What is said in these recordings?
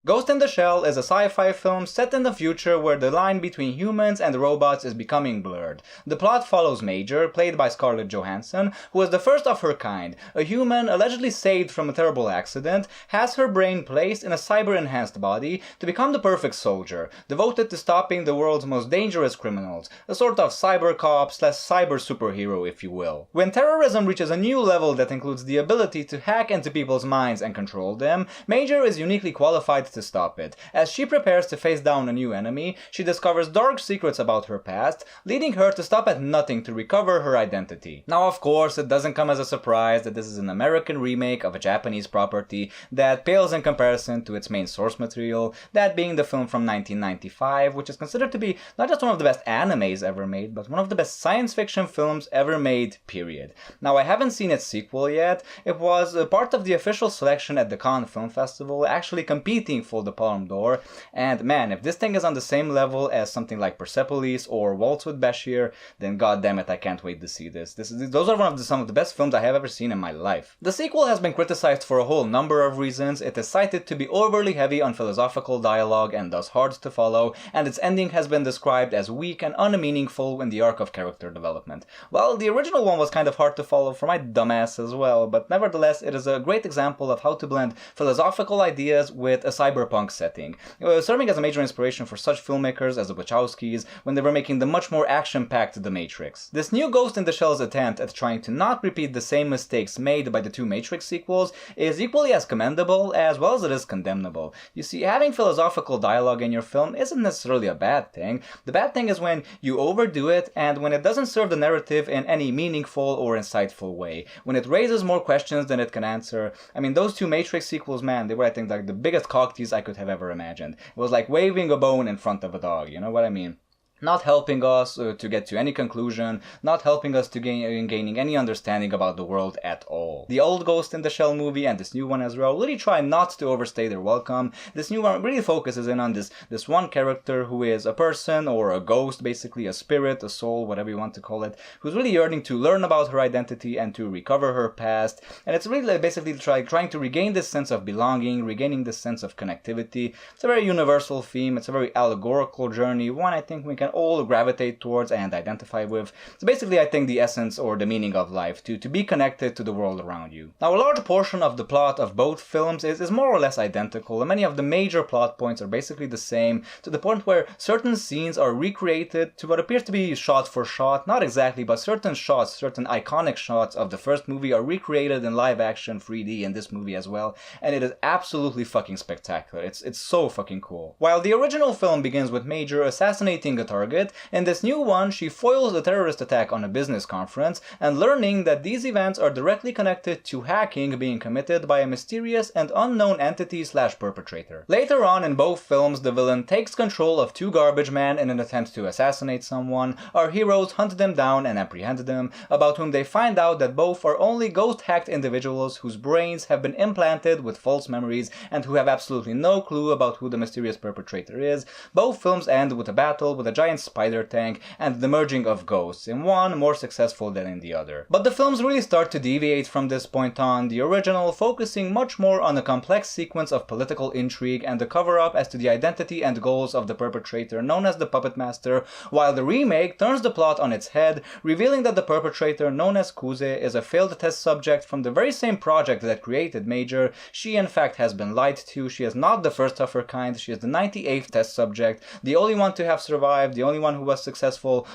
Ghost in the Shell is a sci-fi film set in the future where the line between humans and robots is becoming blurred. The plot follows Major, played by Scarlett Johansson, who is the first of her kind. A human allegedly saved from a terrible accident, has her brain placed in a cyber-enhanced body to become the perfect soldier, devoted to stopping the world's most dangerous criminals, a sort of cyber cop / cyber superhero, if you will. When terrorism reaches a new level that includes the ability to hack into people's minds and control them, Major is uniquely qualified to stop it. As she prepares to face down a new enemy, she discovers dark secrets about her past, leading her to stop at nothing to recover her identity. Now, of course, it doesn't come as a surprise that this is an American remake of a Japanese property that pales in comparison to its main source material, that being the film from 1995, which is considered to be not just one of the best animes ever made, but one of the best science fiction films ever made, period. Now, I haven't seen its sequel yet. It was part of the official selection at the Cannes Film Festival, actually competing for the Palme d'Or, and man, if this thing is on the same level as something like Persepolis or Waltz with Bashir, then goddammit, I can't wait to see this. Those are some of the best films I have ever seen in my life. The sequel has been criticized for a whole number of reasons. It is cited to be overly heavy on philosophical dialogue and thus hard to follow, and its ending has been described as weak and unmeaningful in the arc of character development. Well, the original one was kind of hard to follow for my dumbass as well, but nevertheless, it is a great example of how to blend philosophical ideas with a cyberpunk setting, serving as a major inspiration for such filmmakers as the Wachowskis when they were making the much more action-packed The Matrix. This new Ghost in the Shell's attempt at trying to not repeat the same mistakes made by the two Matrix sequels is equally as commendable as well as it is condemnable. You see, having philosophical dialogue in your film isn't necessarily a bad thing. The bad thing is when you overdo it and when it doesn't serve the narrative in any meaningful or insightful way, when it raises more questions than it can answer. I mean, those two Matrix sequels, man, they were, I think, like the biggest cocktease I could have ever imagined. It was like waving a bone in front of a dog, you know what I mean? Not helping us to get to any conclusion, not helping us to gaining any understanding about the world at all. The old Ghost in the Shell movie and this new one as well really try not to overstay their welcome. This new one really focuses in on this one character who is a person or a ghost, basically a spirit, a soul, whatever you want to call it, who's really yearning to learn about her identity and to recover her past. And it's really basically trying to regain this sense of belonging, regaining this sense of connectivity. It's a very universal theme. It's a very allegorical journey, one I think we can all gravitate towards and identify with. So basically, I think the essence or the meaning of life, to be connected to the world around you. Now, a large portion of the plot of both films is more or less identical, and many of the major plot points are basically the same, to the point where certain scenes are recreated to what appears to be shot for shot, not exactly, but certain shots, certain iconic shots of the first movie are recreated in live action 3D in this movie as well, and it is absolutely fucking spectacular. It's so fucking cool. While the original film begins with Major assassinating a target, in this new one, she foils a terrorist attack on a business conference and learning that these events are directly connected to hacking being committed by a mysterious and unknown entity / perpetrator. Later on in both films, the villain takes control of two garbage men in an attempt to assassinate someone. Our heroes hunt them down and apprehend them, about whom they find out that both are only ghost-hacked individuals whose brains have been implanted with false memories and who have absolutely no clue about who the mysterious perpetrator is. Both films end with a battle with a giant spider tank and the merging of ghosts, in one more successful than in the other. But the films really start to deviate from this point on, the original focusing much more on a complex sequence of political intrigue and the cover-up as to the identity and goals of the perpetrator known as the Puppet Master, while the remake turns the plot on its head, revealing that the perpetrator known as Kuze is a failed test subject from the very same project that created Major. She in fact has been lied to. She is not the first of her kind. She is the 98th test subject, the only one to have survived, the only one who was successful.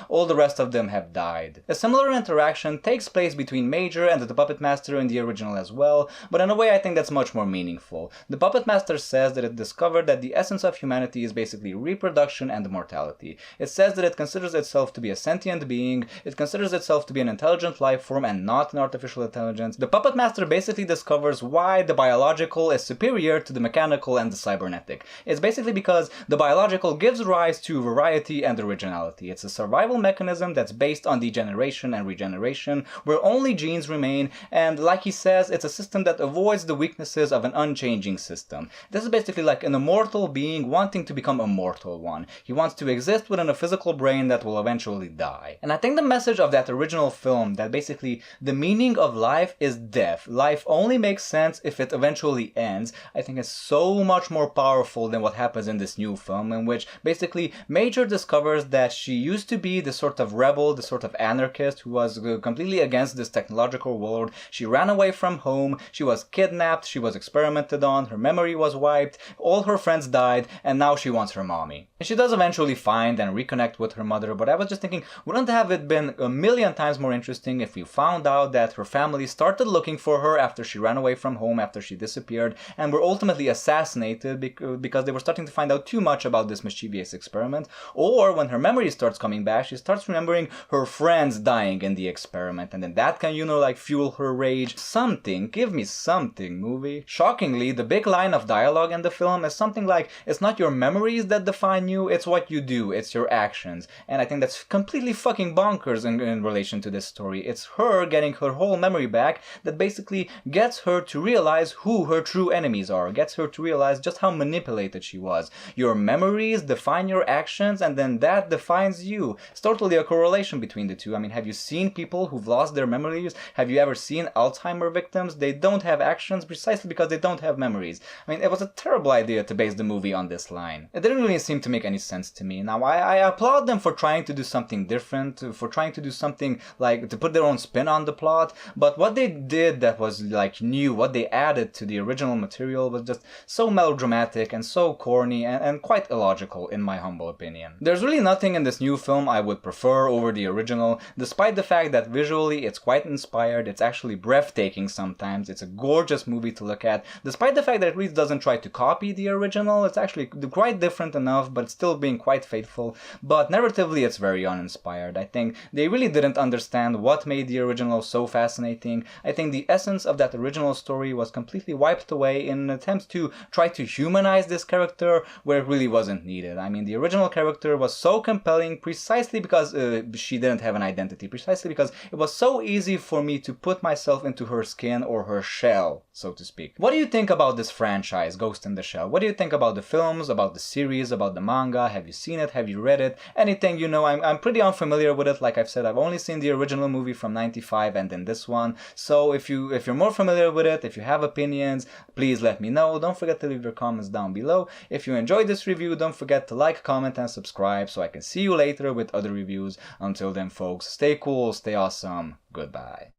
All the rest of them have died. A similar interaction takes place between Major and the Puppet Master in the original as well, but in a way I think that's much more meaningful. The Puppet Master says that it discovered that the essence of humanity is basically reproduction and mortality. It says that it considers itself to be a sentient being, it considers itself to be an intelligent life form and not an artificial intelligence. The Puppet Master basically discovers why the biological is superior to the mechanical and the cybernetic. It's basically because the biological gives rise to variety and originality. It's a survival mechanism that's based on degeneration and regeneration, where only genes remain, and like he says, it's a system that avoids the weaknesses of an unchanging system. This is basically like an immortal being wanting to become a mortal one. He wants to exist within a physical brain that will eventually die. And I think the message of that original film, that basically the meaning of life is death, life only makes sense if it eventually ends, I think is so much more powerful than what happens in this new film, in which basically Major discovers that she used to be the sort of rebel, the sort of anarchist who was completely against this technological world. She ran away from home, she was kidnapped, she was experimented on, her memory was wiped, all her friends died, and now she wants her mommy. And she does eventually find and reconnect with her mother, but I was just thinking, wouldn't have it been a million times more interesting if we found out that her family started looking for her after she ran away from home, after she disappeared, and were ultimately assassinated because they were starting to find out too much about this mischievous experiment, or when her memory starts coming back, she starts remembering her friends dying in the experiment, and then that can, like fuel her rage. Something, give me something, movie. Shockingly, the big line of dialogue in the film is something like, it's not your memories that define you, it's what you do, it's your actions. And I think that's completely fucking bonkers in relation to this story. It's her getting her whole memory back that basically gets her to realize who her true enemies are, gets her to realize just how manipulated she was. Your memories define your actions, and then that defines you. It's totally a correlation between the two. I mean, have you seen people who've lost their memories? Have you ever seen Alzheimer victims? They don't have actions precisely because they don't have memories. I mean, it was a terrible idea to base the movie on this line. It didn't really seem to make any sense to me. Now, I applaud them for trying to do something different, for trying to do something like to put their own spin on the plot, but what they did that was like new, what they added to the original material was just so melodramatic and so corny and quite illogical in my humble opinion. There's really nothing in this new film I would prefer over the original, despite the fact that visually it's quite inspired, it's actually breathtaking sometimes, it's a gorgeous movie to look at, despite the fact that it really doesn't try to copy the original, it's actually quite different enough, but still being quite faithful, but narratively it's very uninspired. I think they really didn't understand what made the original so fascinating. I think the essence of that original story was completely wiped away in an attempt to try to humanize this character where it really wasn't needed. I mean, the original character was so compelling precisely because she didn't have an identity, precisely because it was so easy for me to put myself into her skin or her shell, so to speak. What do you think about this franchise, Ghost in the Shell? What do you think about the films, about the series, about the manga? Have you seen it? Have you read it? Anything, I'm pretty unfamiliar with it. Like I've said, I've only seen the original movie from '95 and then this one. So if you're more familiar with it, if you have opinions, please let me know. Don't forget to leave your comments down below. If you enjoyed this review, don't forget to like, comment, and subscribe so I can see you later with other reviews. Until then, folks, stay cool, stay awesome. Goodbye.